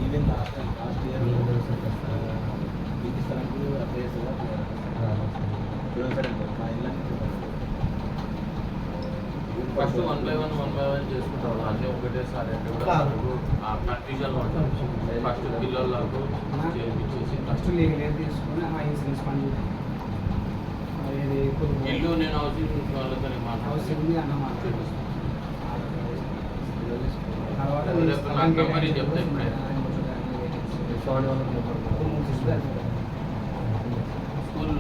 Even last year బిగిస్తానికి apply చేస్తారు మా ఇళ్ళని ఫస్ట్ 1 by 1 చేసుకుంటారు. అన్నీ ఒకటేసారి అంటే కూడా కన్ఫ్యూజన్లో ఉంటారు. ఫస్ట్ పిల్లలకు చేయించేసి ఫస్ట్ లేదు తీసుకొని ఆ ఇన్సూరెన్స్ ఫండ్ ఇల్లు నేను హౌసింగ్ వాళ్ళతో హౌసింగ్ అన్న మరి చెప్తే స్కూల్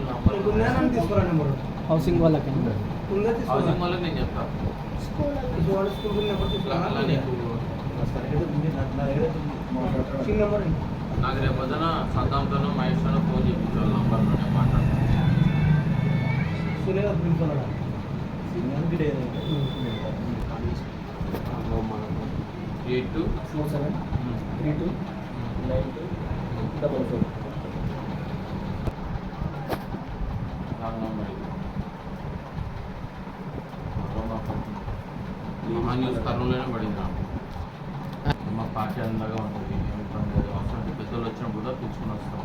నంబర్ హౌసింగ్ వాళ్ళకి హౌసింగ్ వాళ్ళకి నేను చెప్తాను. అలా నీకు నాకు రేపు పొద్దున సంతాంతోనూ మహేష్తోనూ ఫోన్ చేయించాలి. నంబర్లో నేను మాట్లాడతాను. ఎయిట్ 47329244 న్యూస్ కర్నూలులోనే పడింది నాకు. మా పార్టీ అందంగా ఉంటుంది. అవసరం పెద్దలు వచ్చినప్పుడు కూడా పిలుచుకుని వస్తాం.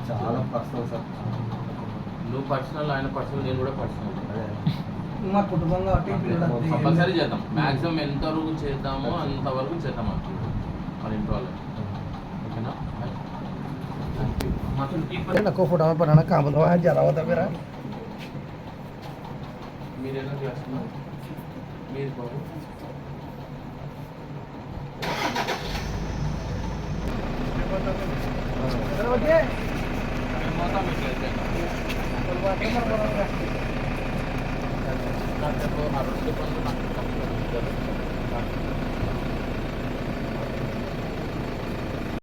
చాలా పర్సనల్ సార్. నువ్వు పర్సనల్, ఆయన పర్సనల్, నేను కూడా పర్సనల్. మా కుటుంబం కాబట్టి కంపల్సరీ చేద్దాం. మ్యాక్సిమం ఎంతవరకు చేద్దామో అంతవరకు చేద్దాం అనుకుంటున్నాం మన ఇంట్లో వాళ్ళకి. ఓకేనా? को फोटो में बनाना काम लो है जरा होता मेरा మీరు ఎలా చేస్తున్నారు? మీరు బాబు మొత్తం ఇట్లయితే